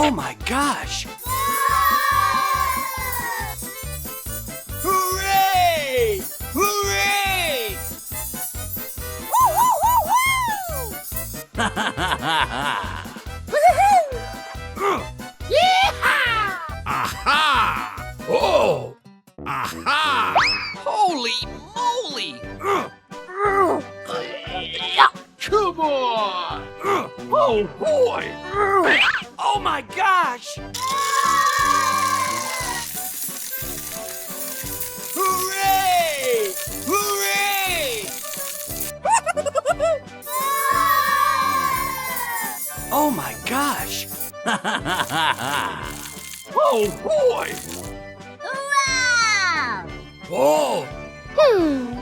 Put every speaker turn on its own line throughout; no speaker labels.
Oh my gosh! Hooray! Hooray!
Woo, woo, woo, woo! Woo-hoo-hoo! Yeehaw!
Aha! Oh! Aha! Holy moly! Come on! Oh boy! Oh my gosh! Hooray! Hooray! Oh my gosh! Oh boy!
Wow!
Oh!
Hmm.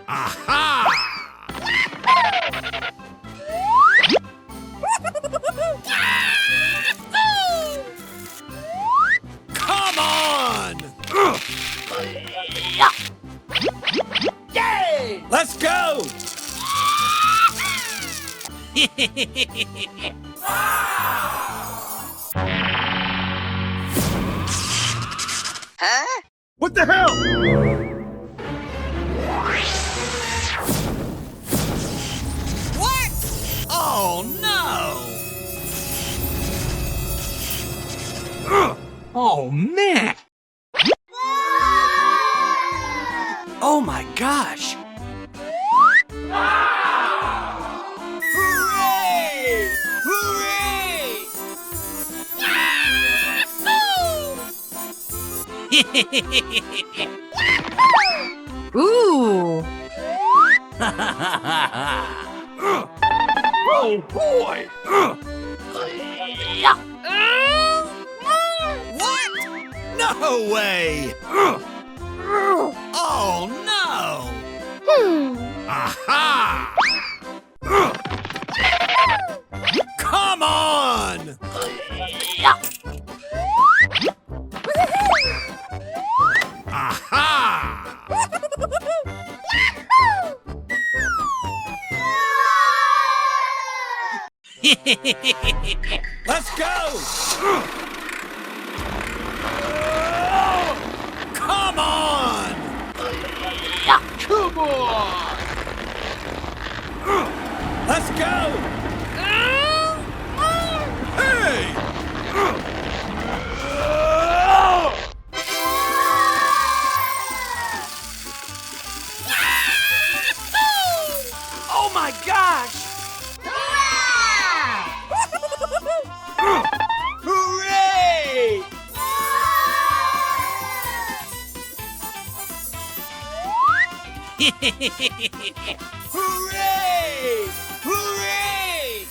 Aha! Come on! Yay! Let's go!
Huh?
What the hell? What? Oh no! Oh man! Oh my gosh! Hooray! Hooray!
Ooh!
Oh boy! What? No way! Oh no! Aha! Come on! Aha! Let's go! Come on! Come on! Let's go! Hey! Oh my gosh! Hooray! Hooray! Hooray!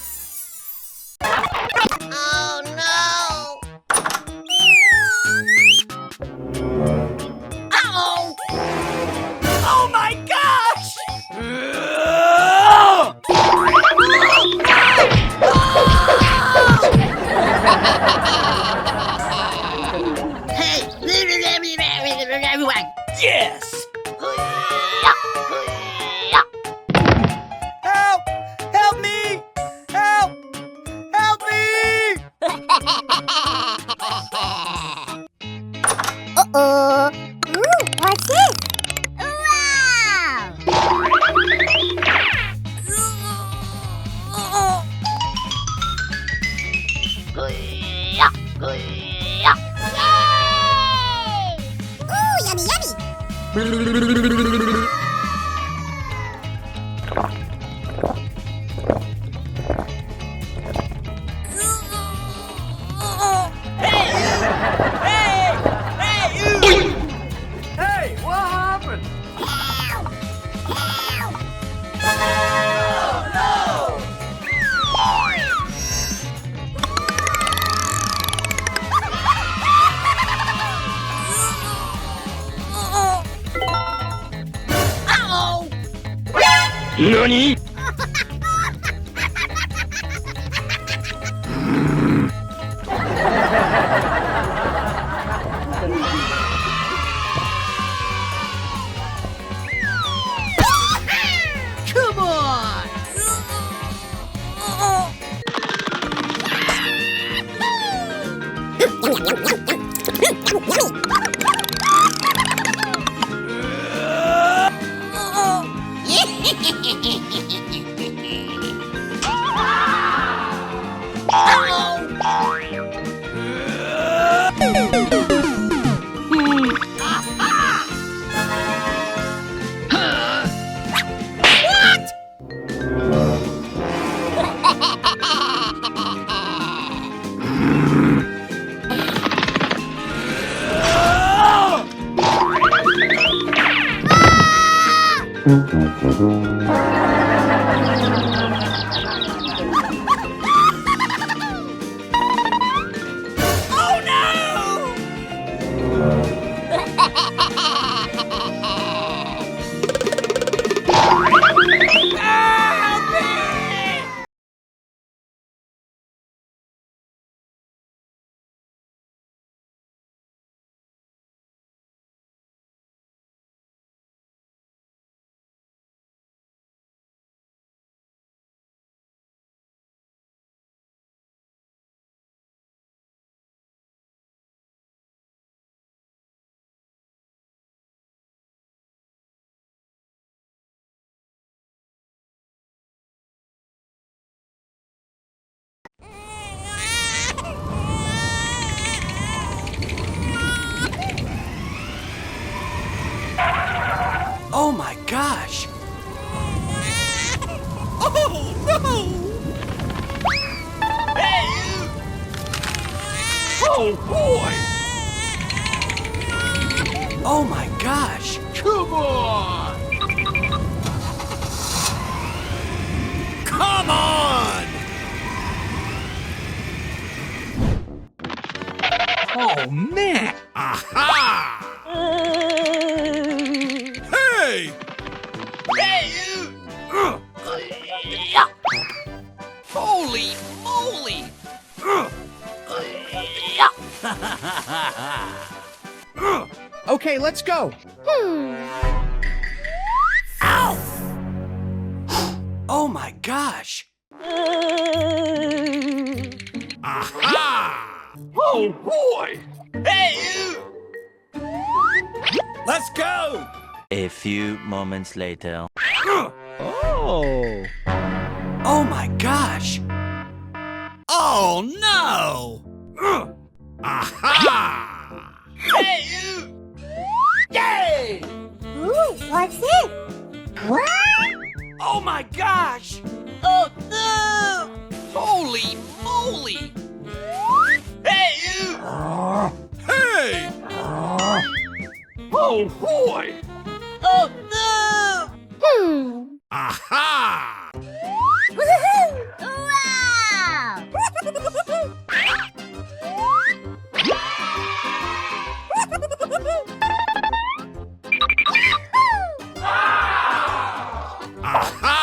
Oh no! Uh-oh!
Oh my gosh!
Hey! Everyone!
Yes! Help! Help me! Help! Help me!
Uh-oh! Ooh, what's this? Wow! Yay! Ooh, yummy, yummy!
Hey, what happened?
Help! Help!
Oh no!
Uh-oh!
NANI?!
Come on!
Oh no! Help me! Oh my gosh! Oh no! Hey! Oh boy! Oh my gosh! Come on! Come on! Oh man! Aha! Hey! Hey! Holy moly!
Okay, let's go.
Ow! Oh my gosh! Aha! Oh boy! Hey! Let's go!
A few moments later.
Oh.
Oh my gosh! Oh no! Aha! Hey! Yay!
Ooh, what's it? What?
Oh my gosh! Oh no! Holy moly! Hey! Hey! Oh boy! Oh no! Aha!
Woohoo! Wow!
Aha!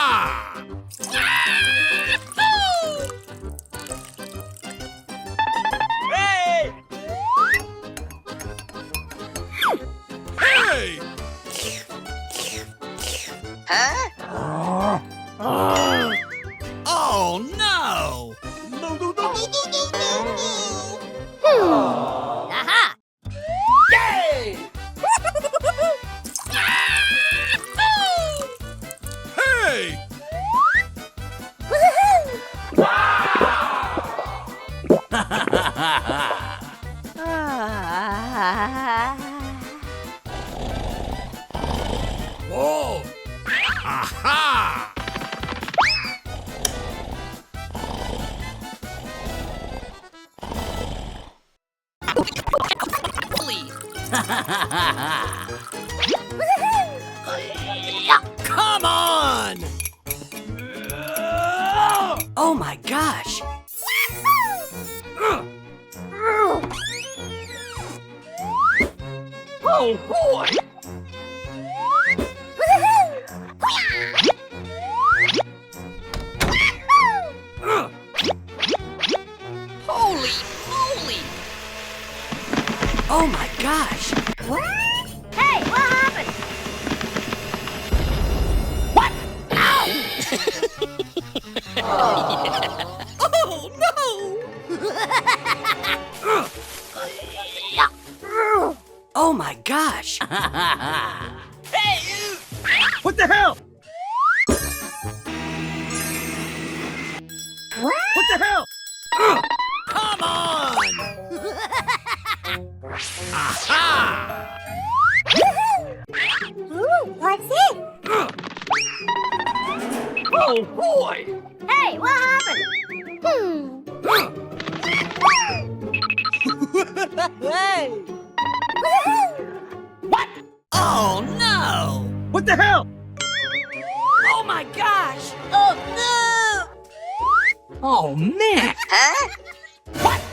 Hey! Hey! Oh no!
Aha!
Yay! Hey! Whoa! Aha! Come on! Oh my gosh! Oh boy! Holy moly! Oh my gosh!
What? Hey, what happened?
What? Ow! Oh no! Oh my gosh! Hey!
What the hell?
What?
What the hell?
Come on! Aha!
Ooh, what's it?
Oh boy!
Hey, what happened?
Hey! What? Oh no!
What the hell?
Oh no!
Oh, man!
Huh? Wow!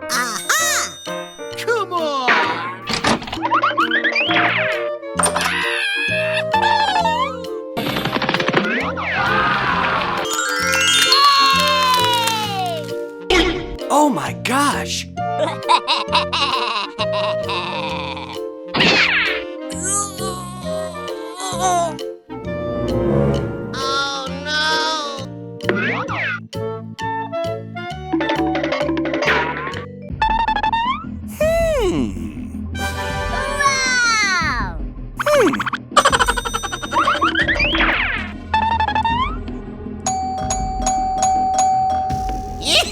Aha!
Come on! Oh my gosh!
Oh no! Wow!
Oh!
Yay!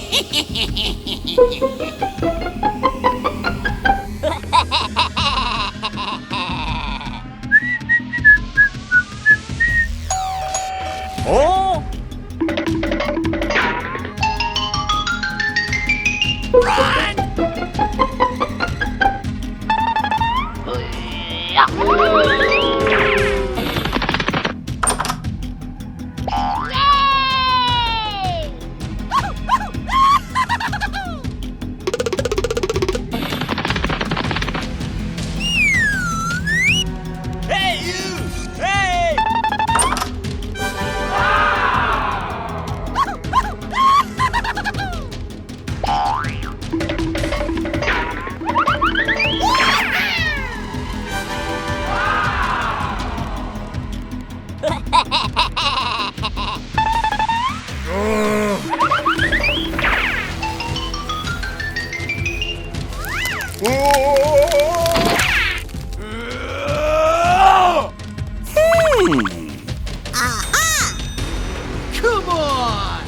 Hey, you! Hey!
Aha!
Come on!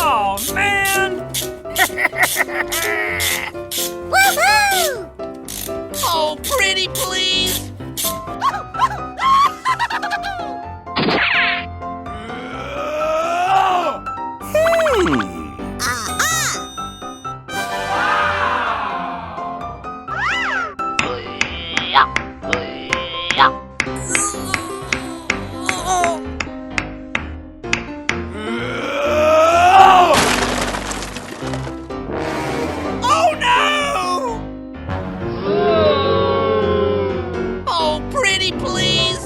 Oh, man!
Woohoo!
Oh, pretty please!
Aha!
Oh no! Oh, pretty please!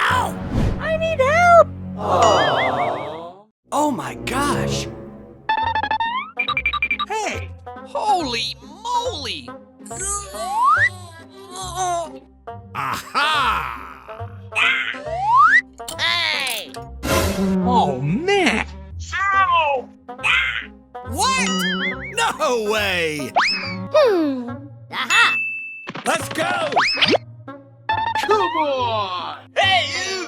I need help!
Oh my gosh!
Hey!
Holy moly!
Aha!
Hey!
Oh, man!
What? No way!
Aha!
Let's go!
Come on!
Hey, you!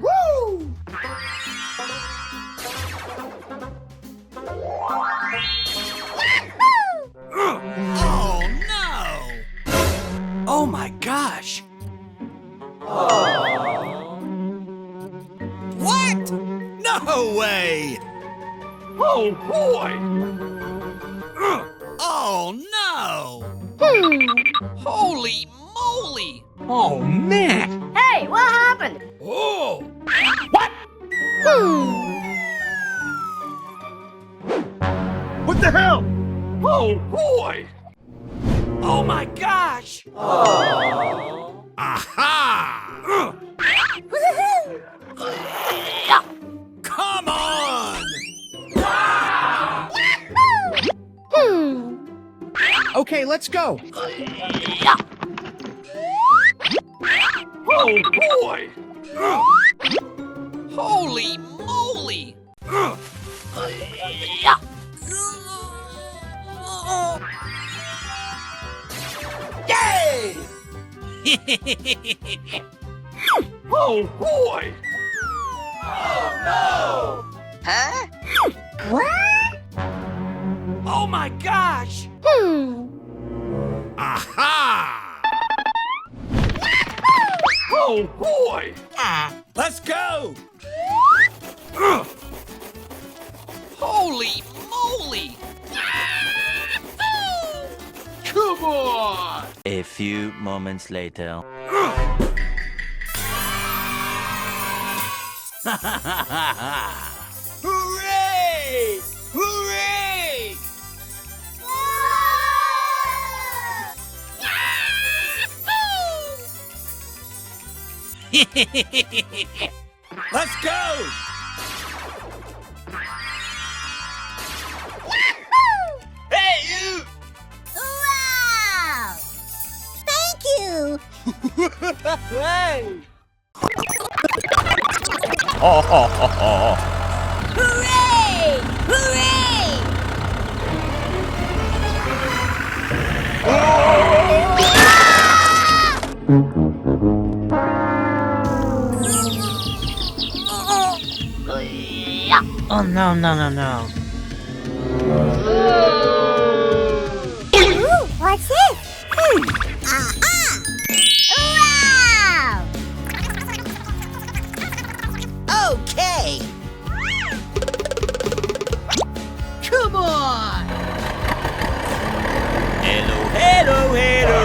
Woo!
Oh no! Oh my gosh! What? No way!
Oh, boy!
Oh no! Holy moly!
Oh, man!
Hey, what happened?
Oh!
What the hell? Oh, boy!
Oh my gosh!
Aha!
Come on!
Okay, let's go.
Oh, boy!
Holy moly! Yay!
Oh, boy!
Huh? What?
Oh my gosh!
Aha! Oh, boy!
Let's go! Holy moly!
Come on!
A few moments later.
Hooray! Hooray! Let's go!
Hey, you!
Wow! Thank you!
Hey!
Hooray! Hooray!
Oh no, no, no, no.
Ooh, what's this? Aha! Wow!
Okay! Come on!
Hello, hello, hello!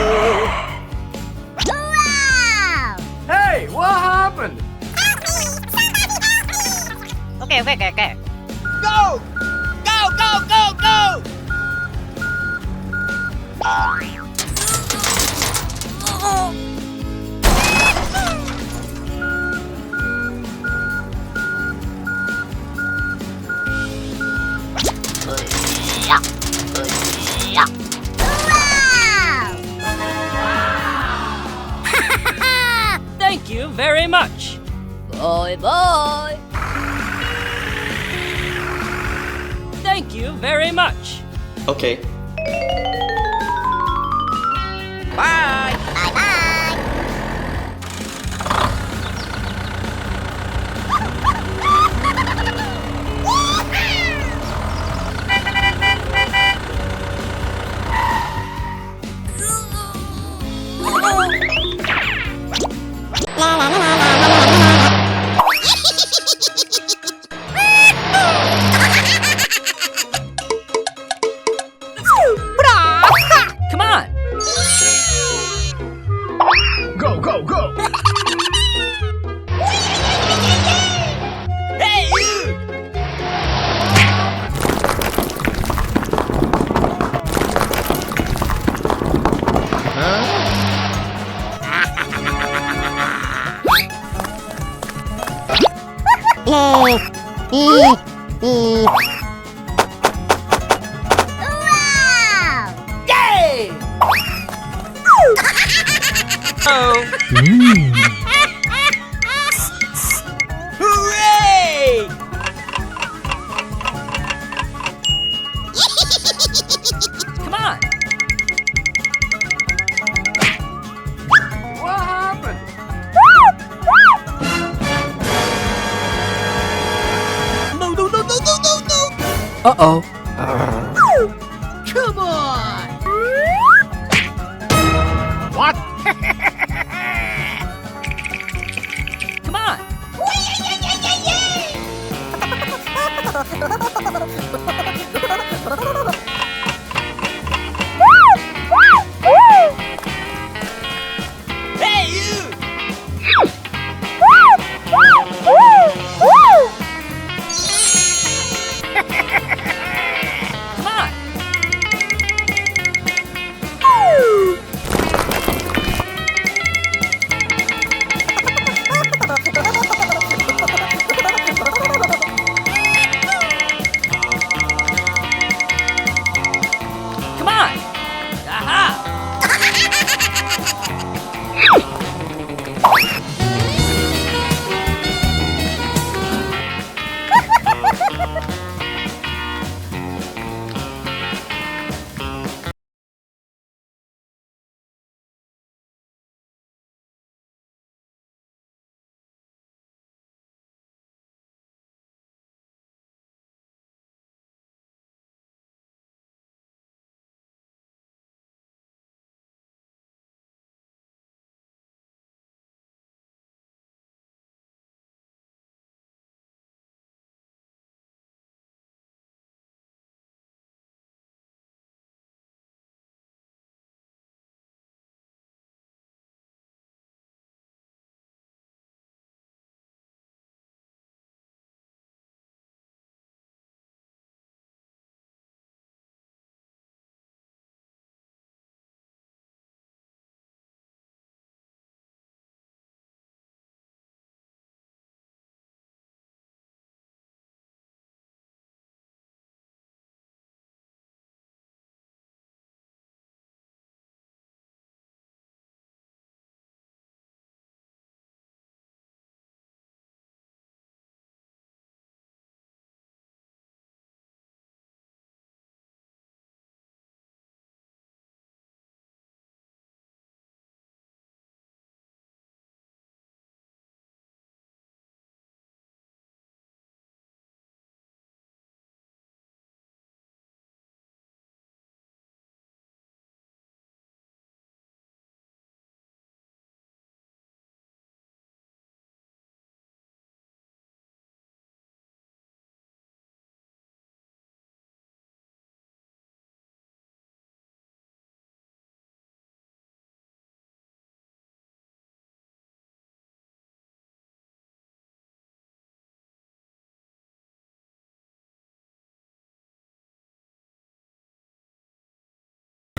Wow!
Hey, what happened?
Okay.
Go! Go, go, go, go!
Wow!
Thank you very much.
Bye bye.
Thank you very much.
Okay.
Bye bye.
Come on.
Wow!
Yay!
Oh.
Hooray!
Come on.
What happened?
No, no, no, no, no, no, no!
Uh-oh.
Come on!
What?
Come on.
Hey, you!
Come on. Come on. Aha.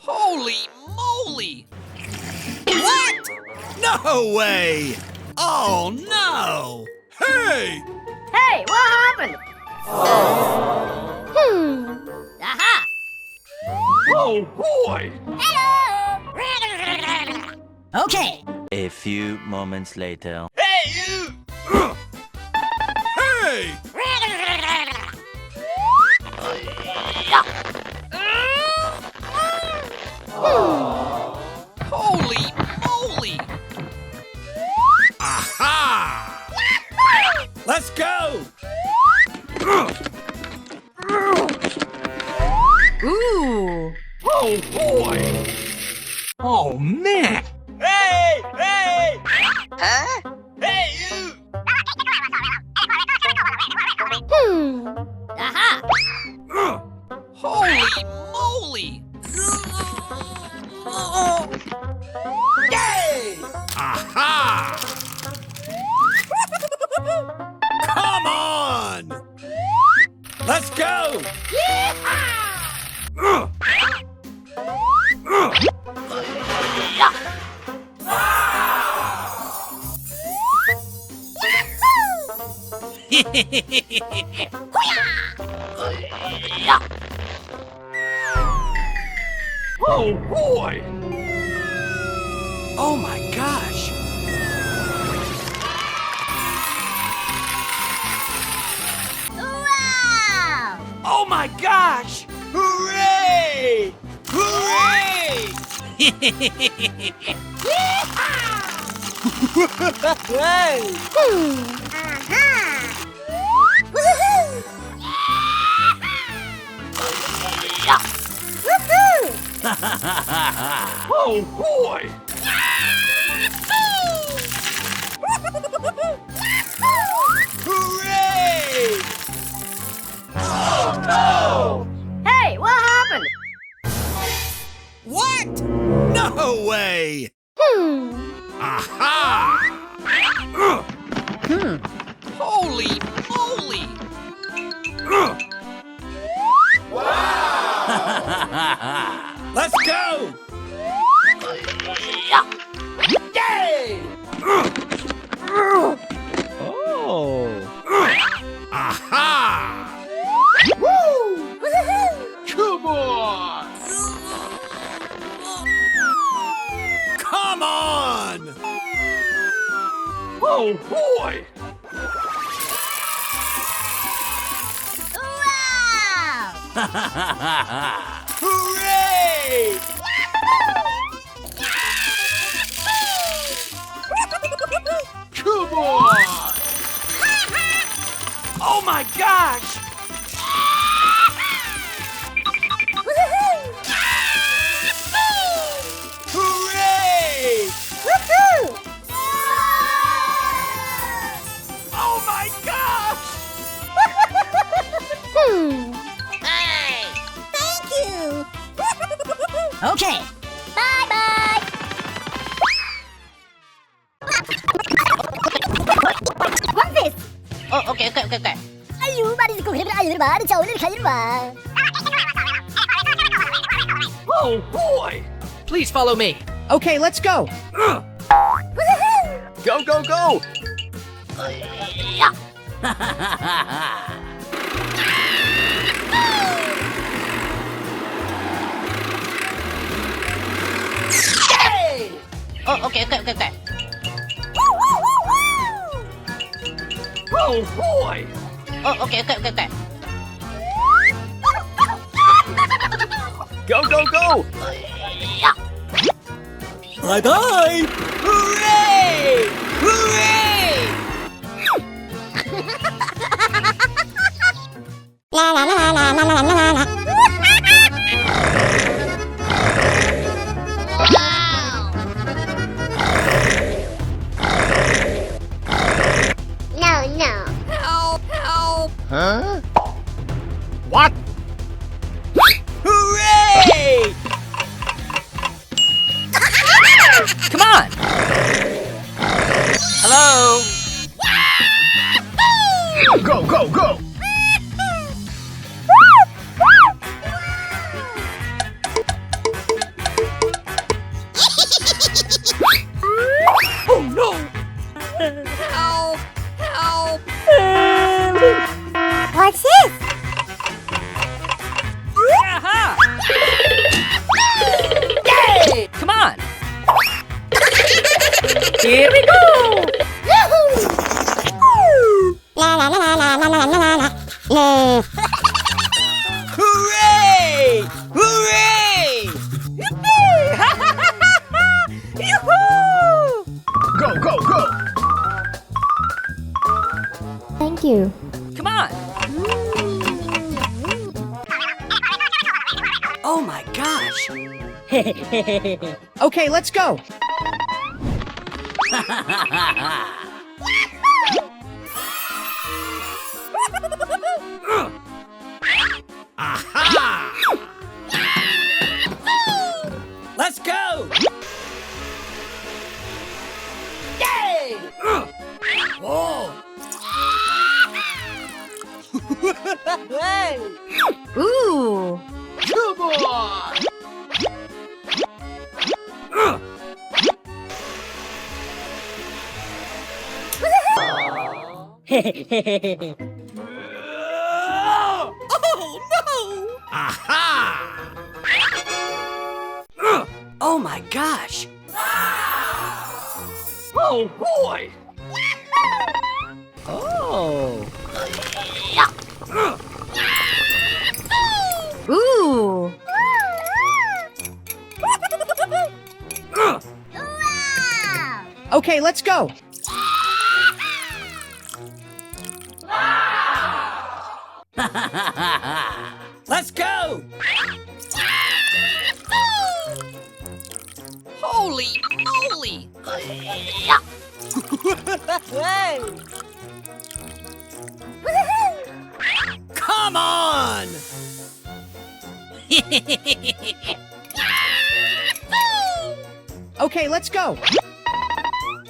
Holy moly! What? No way! Oh no! Hey!
Hey, what happened? Aha!
Oh boy!
Hello! Okay.
A few moments later.
Hey, you!
Hey! Holy moly! Aha! Let's go!
Ooh.
Oh boy!
Oh man!
Hey! Hey!
Huh?
Hey, you!
Aha!
Holy moly!
Yay!
Aha! Come on! Let's go!
Oh boy!
Oh my gosh!
Wow!
Oh my gosh!
Hooray! Hooray! Oh boy! Hooray!
Hey, what happened?
What? No way! Aha!
Holy moly!
Let's go!
Yay!
Oh! Aha!
Come on!
Come on!
Oh boy!
Wow!
Hooray! Come on!
Oh my gosh!
Hooray!
Oh my gosh!
Hey! Thank you! Okay. Bye-bye! What's this?
Oh, okay.
아유, 말이 듣고 그러면 아유, 말이 자 오늘 가지로 와.
Oh boy!
Please follow me.
Okay, let's go.
Go, go, go!
Oh, okay.
Oh boy!
Oh, okay.
Go, go, go!
Bye-bye!
Hooray! Hooray!
No.
Huh? What?
Hooray!
Come on! Hello?
Go, go, go!
Oh no!
What's this?
Aha! Yay! Come on! Here we go!
Hooray! Hooray!
Yoo-hoo!
Go, go, go!
Thank you.
Come on!
Oh my gosh!
Okay, let's go. Aha!
Let's go!
Yay!
Whoa!
Ooh.
Come on!
Aha!
Oh my gosh!
Oh boy!
Oh.
Ooh.
Okay, let's go.
Let's go!
Holy moly!
Come on!
Okay, let's go.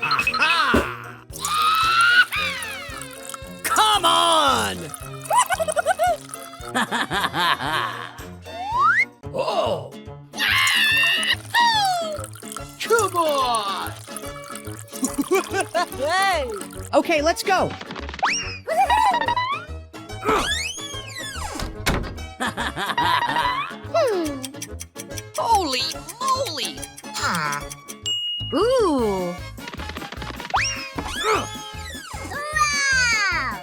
Aha!
Come on!
Oh! Come on!
Okay, let's go.
Holy moly!
Ooh. Wow.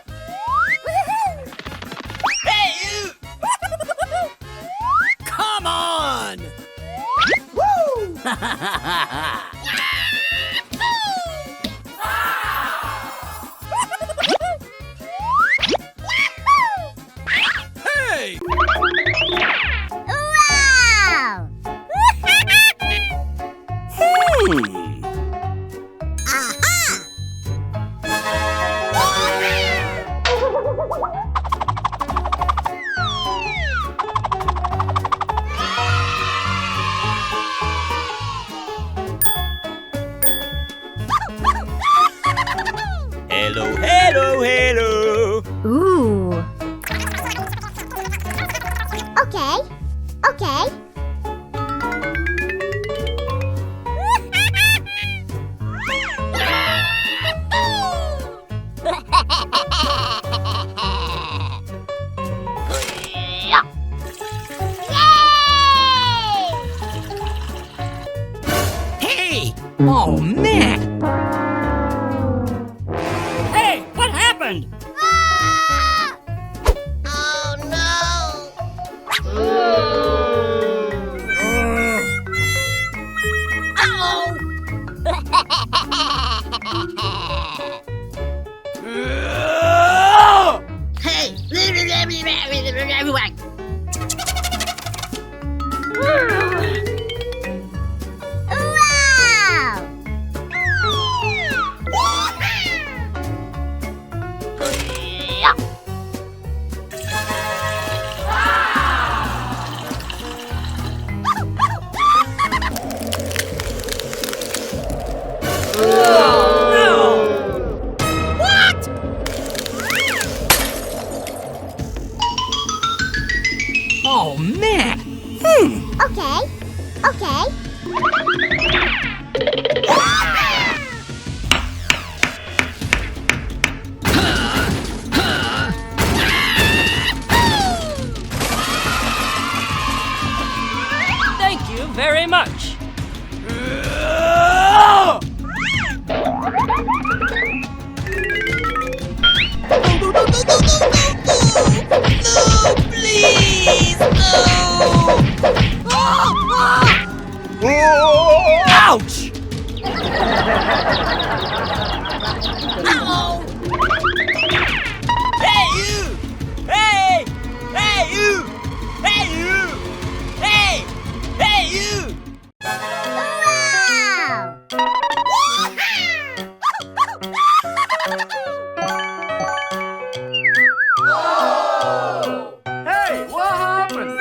Hey, you! Come on!
Hey!
Wow.
Hello, hello, hello!
Ooh. Okay. Okay.
Hey! Oh, man!
Hey, what happened?
Oh no!
Hey! Everyone!
Wow!
Oh, man!
Okay. Okay.
Thank you very much.
Ouch! Hey, you! Hey! Hey, you! Hey, you! Hey! Hey, you!
Wow!
Hey, what happened?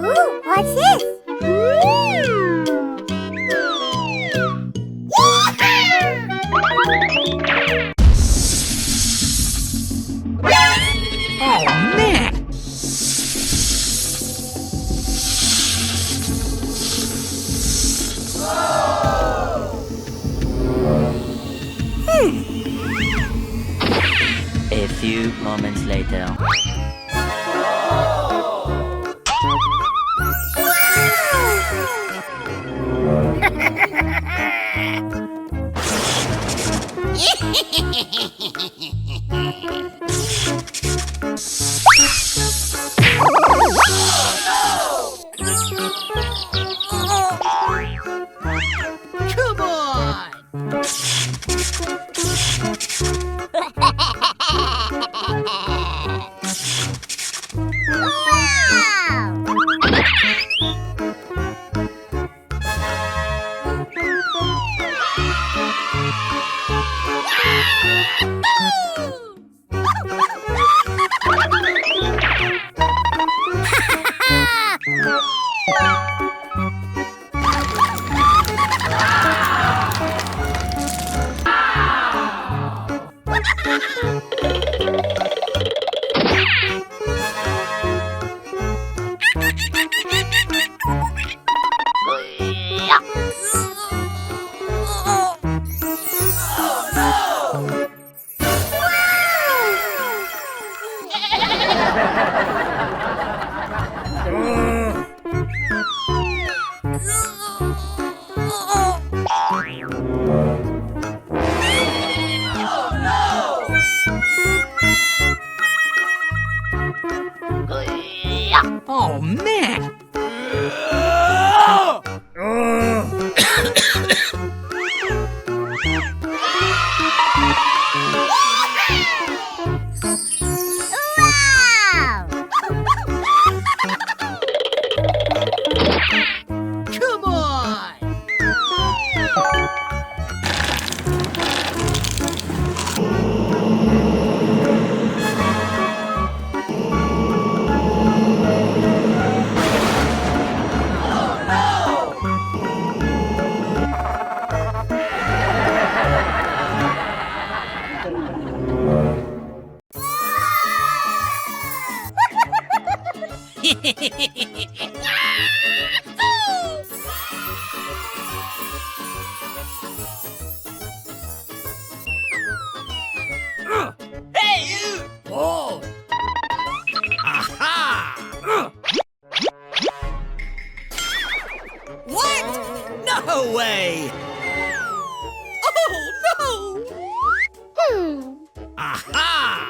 Ooh, what's this?
few moments later.
Come on!
Wow!
Oh, man!
Wow!
Come on! Hey, you! Oh! Aha! What? No way! Oh, no! Aha!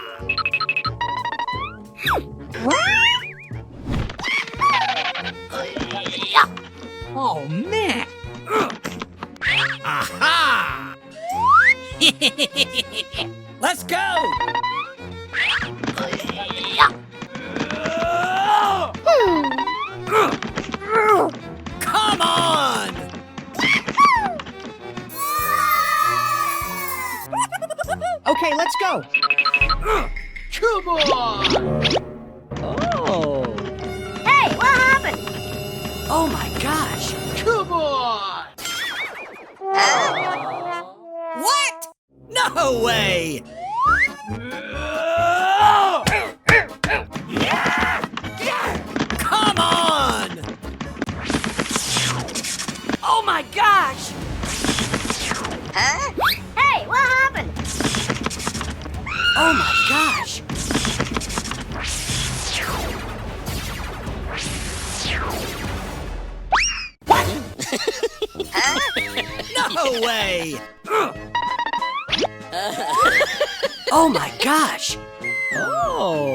Oh, man! Aha! Let's go! Come on!
Okay, let's go.
Come on!
Oh.
Hey, what happened?
Oh my gosh!
Come on! What? No way! Come on!
Oh my gosh!
Hey, what happened?
Oh my gosh!
No way!
Oh my gosh!
Oh.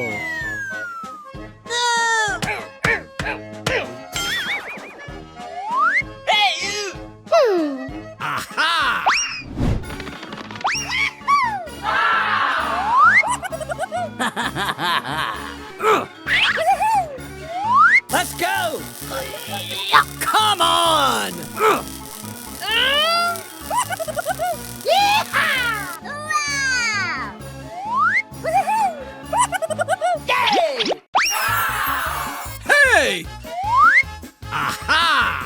Hey, you! Aha! Let's go! Come on!
Wow!
Hey! Aha!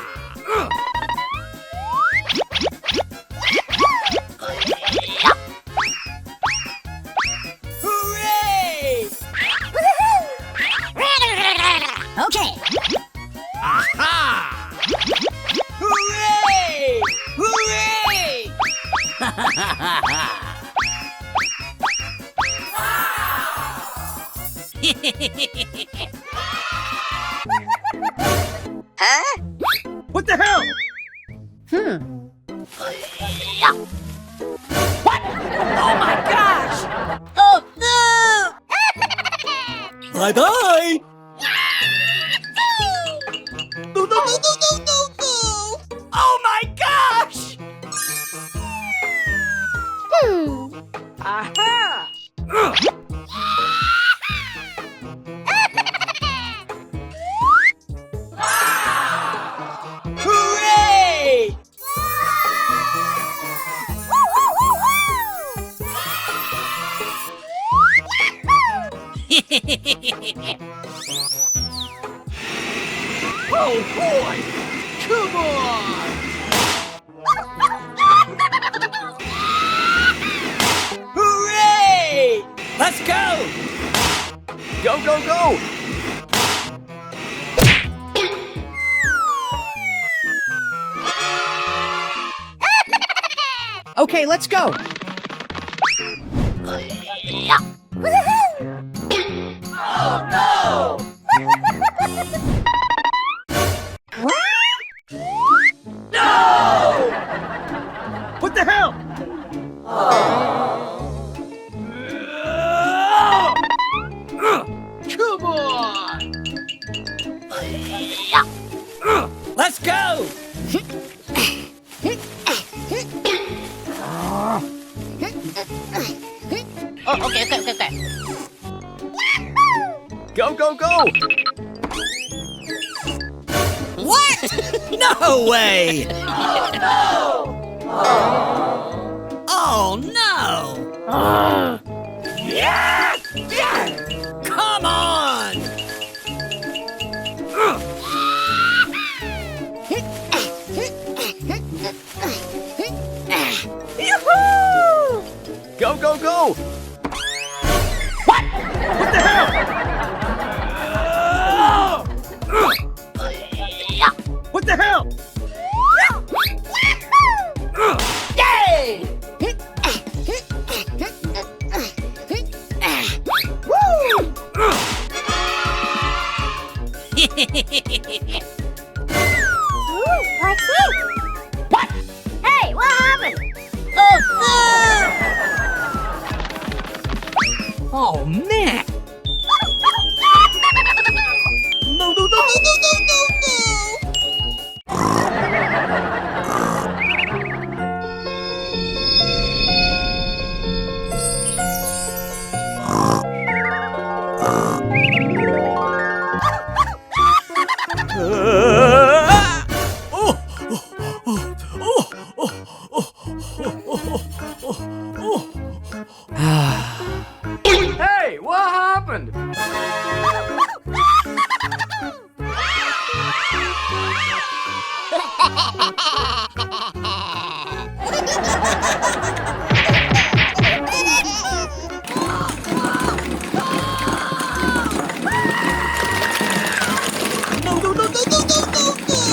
Hooray!
Okay.
Aha! What the hell?
Oh my gosh!
Oh no!
Bye-bye!
No, no, no, no, no, no, no!
Oh my gosh! Aha!
Hooray!
Oh boy! Come on!
Hooray! Let's go!
Go, go, go!
Okay, let's go.
What the hell?
Come on!
Let's go!
Oh, okay, okay, okay, okay.
Go, go, go!
What? No way! Oh no! Come on!
Go, go, go!
What the hell? What the hell?
Yay!
What? Hey, what happened?
Oh
Oh man!
No, no, no, no, no, no, no, no!
Hey, what happened?
No, no, no, no, no, no, no, no!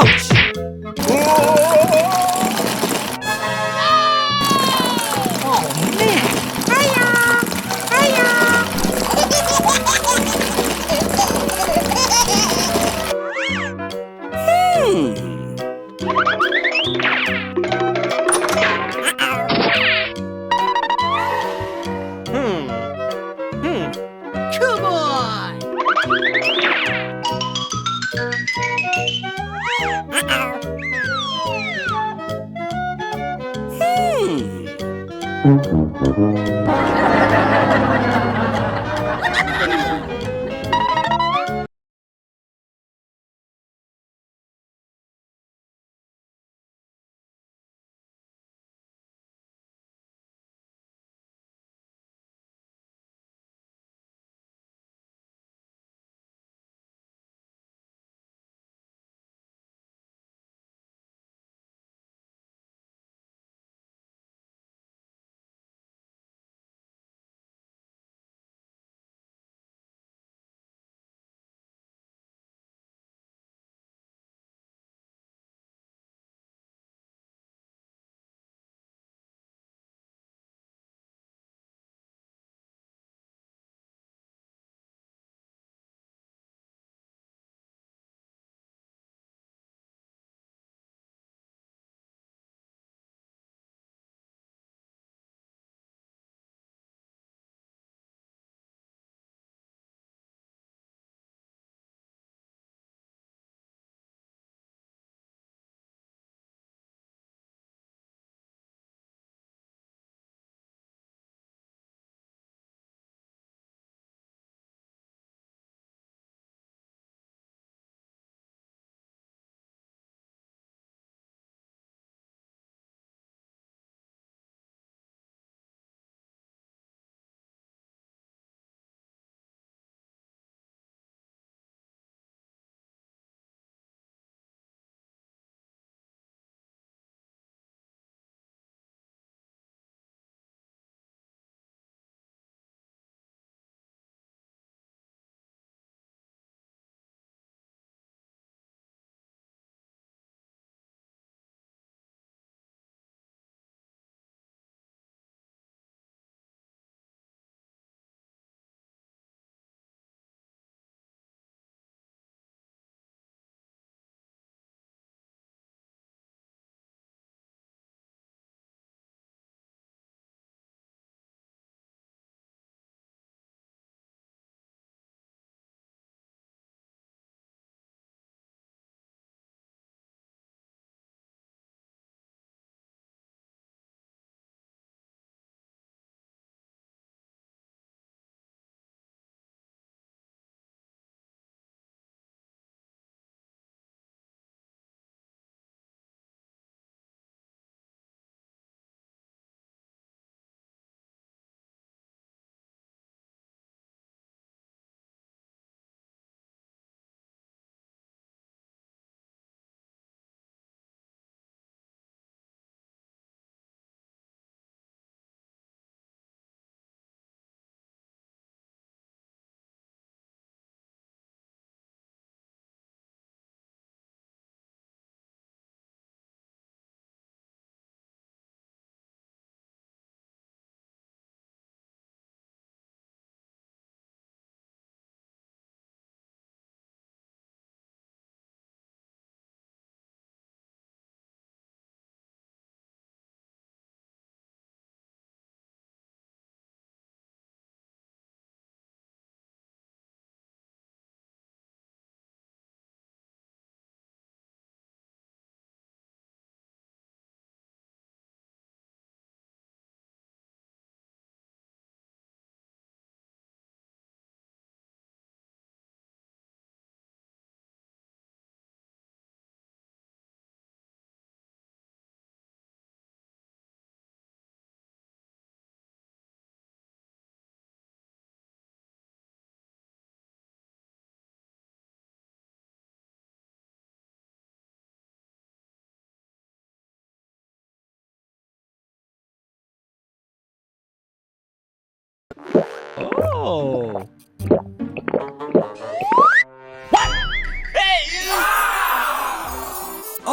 Ouch! Oh, man.
Come on!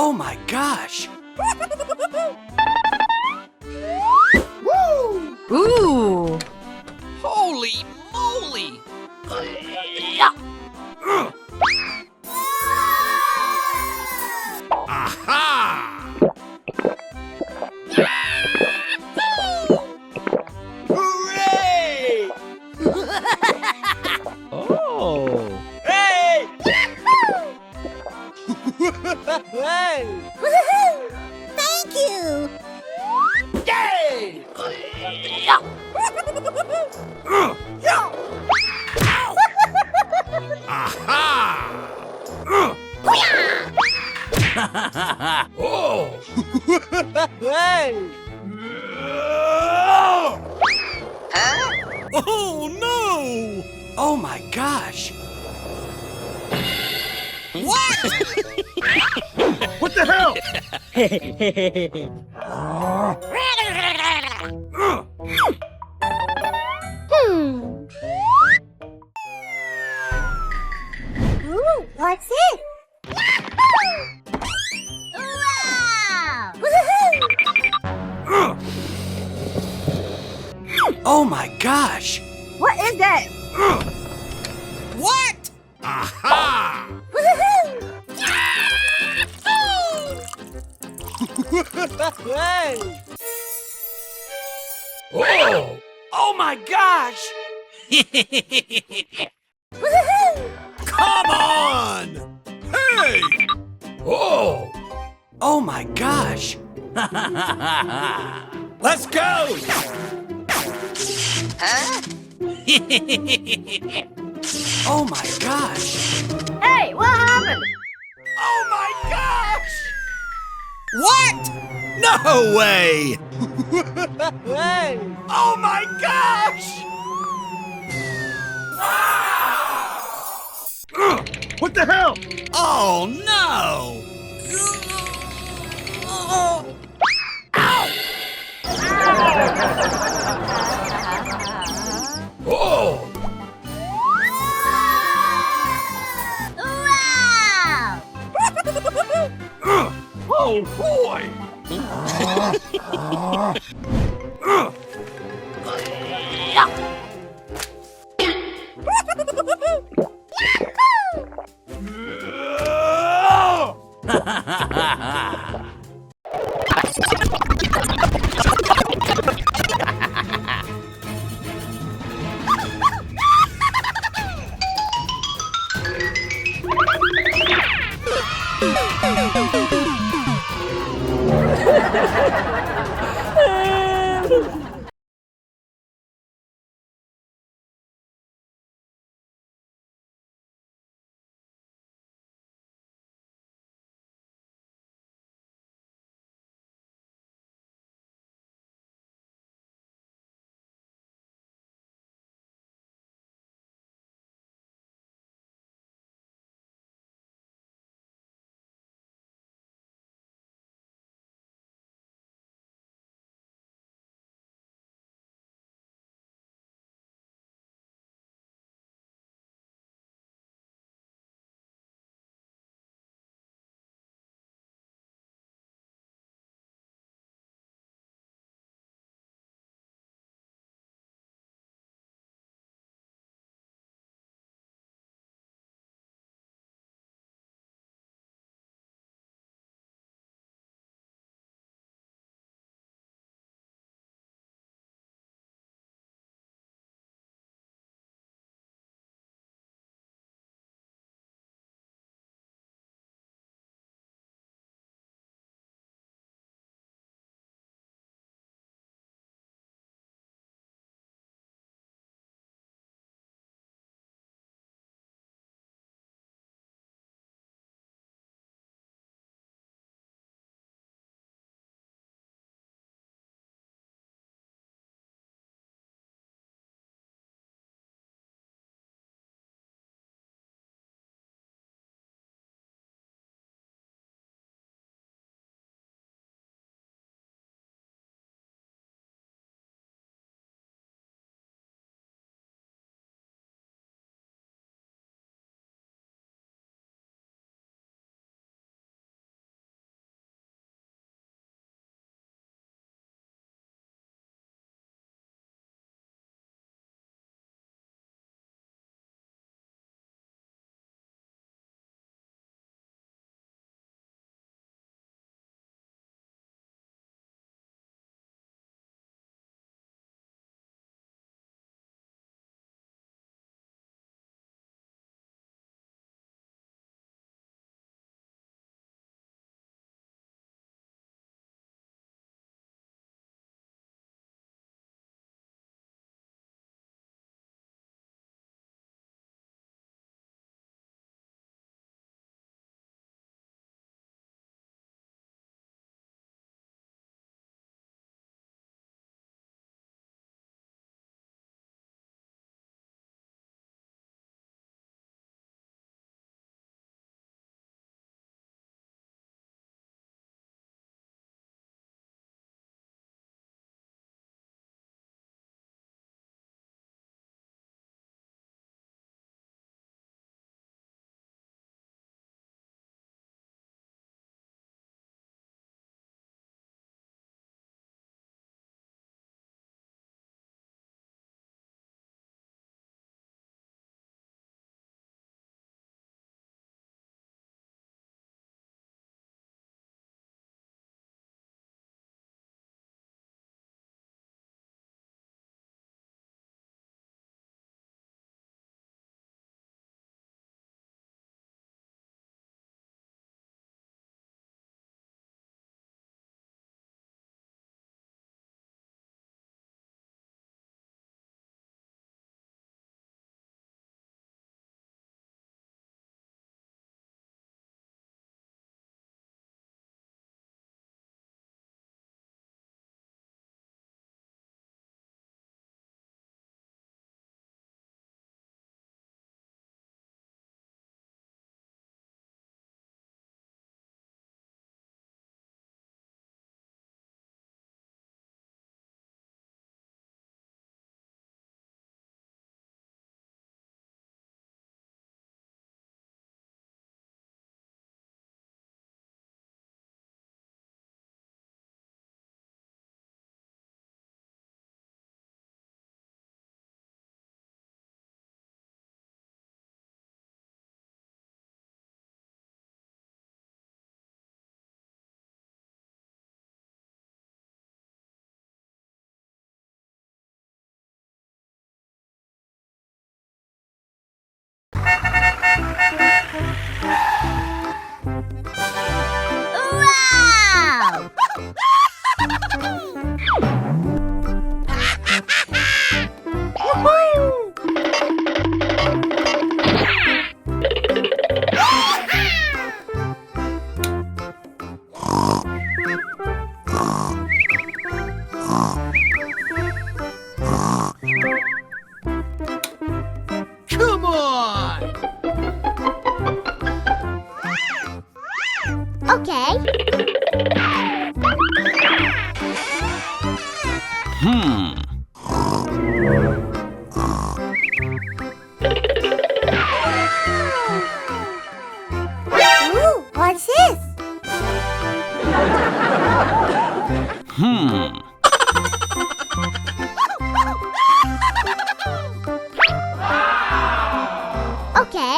Oh my gosh!
Ooh.
Holy moly! Aha! Hooray!
Oh.
Hey! Hey!
Woohoo! Thank you!
Yay! Aha! Oh! Hey! Oh no! Oh my gosh!
What the hell?
Hmm. Ooh, what's it? Wow! Woohoo!
Oh my gosh!
What is that?
What? Aha!
Woohoo!
Hey! Oh! Oh my gosh!
Woohoo!
Come on! Hey! Oh! Oh my gosh! Let's go! Oh my gosh!
Hey, what happened?
Oh my gosh! What? No way! Hey! Oh my gosh!
What the hell?
Oh no! Oh!
Wow!
Oh boy!
Wow!
Come on!
Okay. Ooh, what's this? Okay.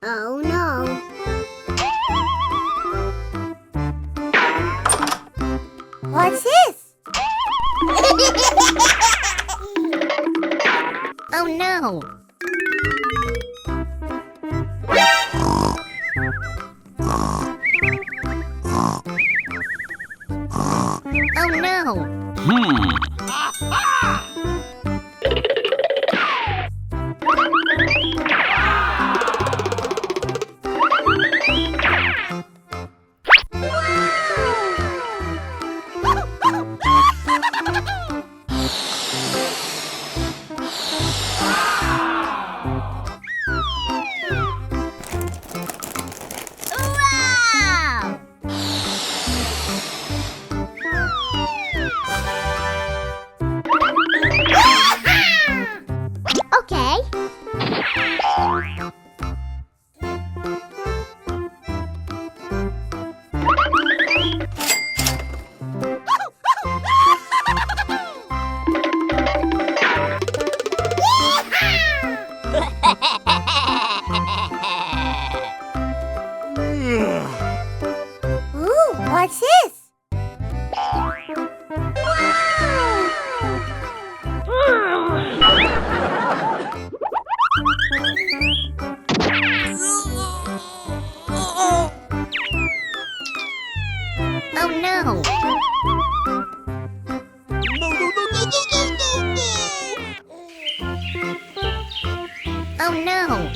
Oh no. What's this? Oh no. Oh no. Wow! Okay. Ooh, what's this? Oh no. Oh no.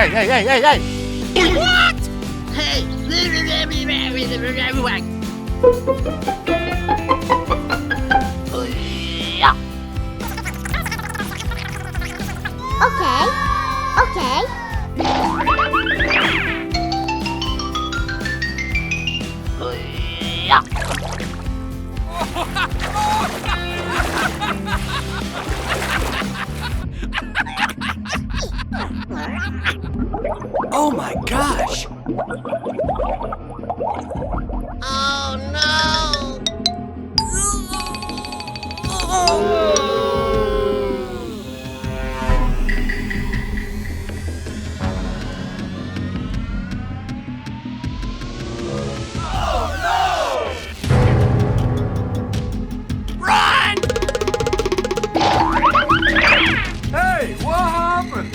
What? Hey. Yeah.
Okay. Okay.
Yeah.
Oh my gosh!
Oh no!
Run! Hey, what happened?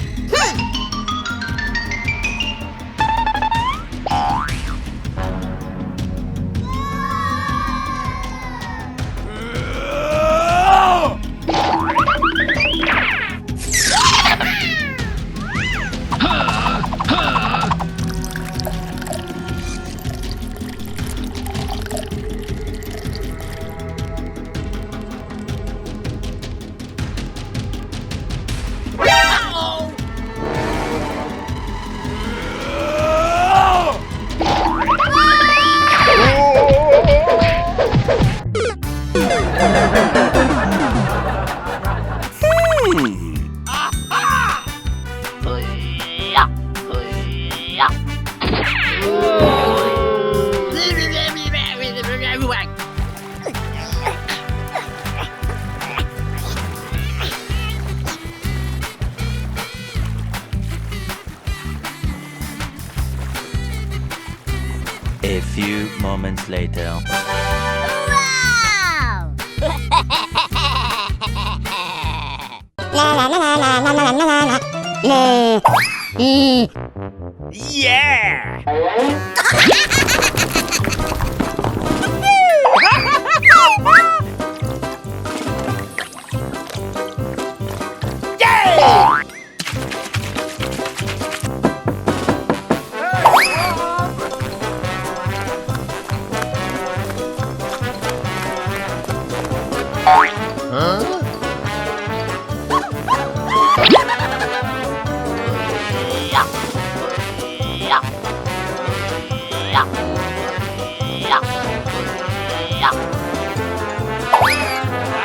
A few moments later.
Yeah!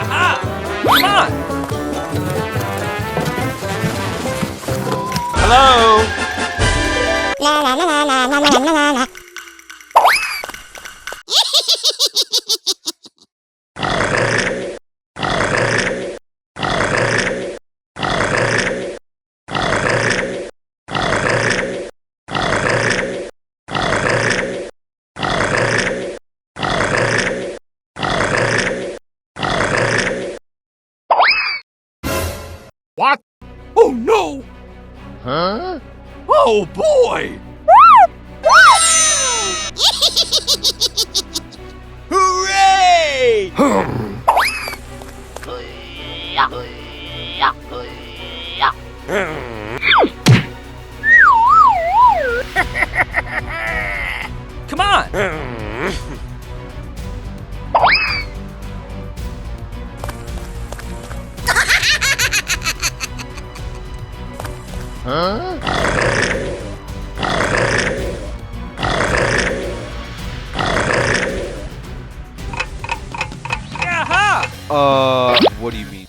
Aha! Come on! Hello?
What?
Oh no!
Huh?
Oh boy! Hooray! Come on!
Huh?
Aha!
What do you mean?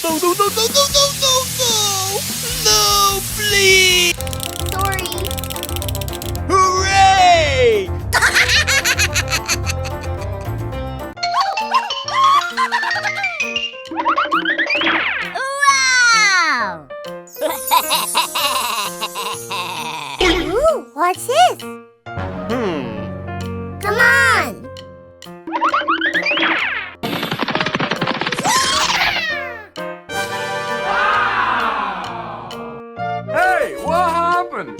No, no, no, no, no, no, no, no! No, please!
Sorry.
Hooray!
Wow! Ooh, what's this? Come on!
Hey, what happened?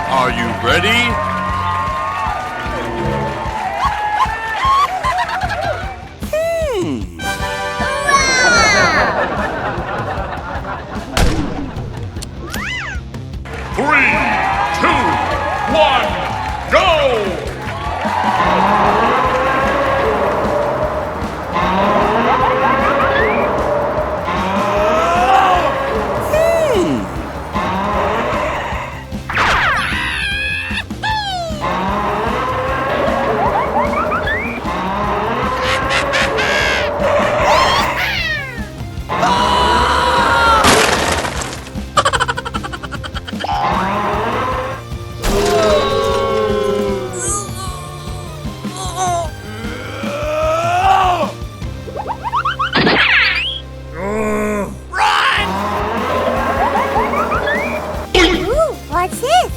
Are you ready? Three, two, one, go!
Ooh, what's this?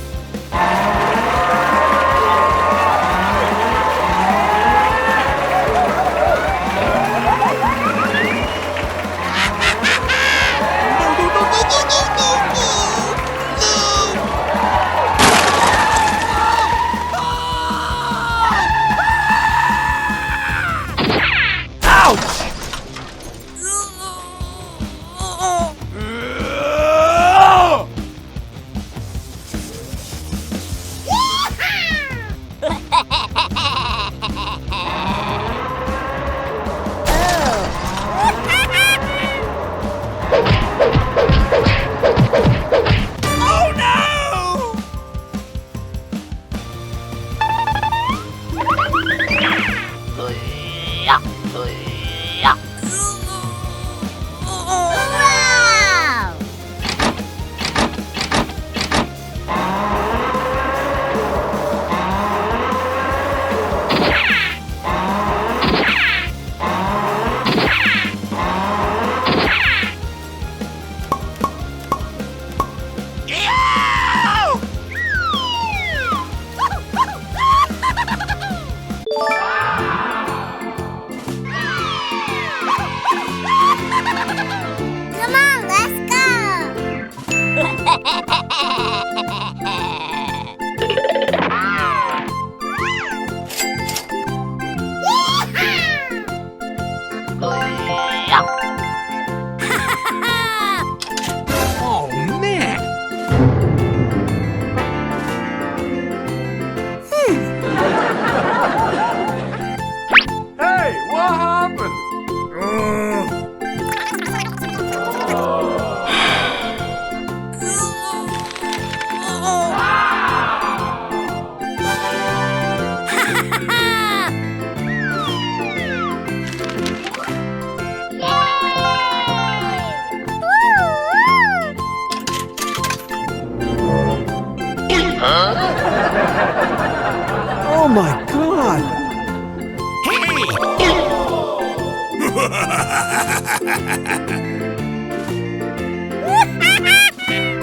Wow! Come on, let's
Oh, man. Hey, what happened?
Oh my god!
go!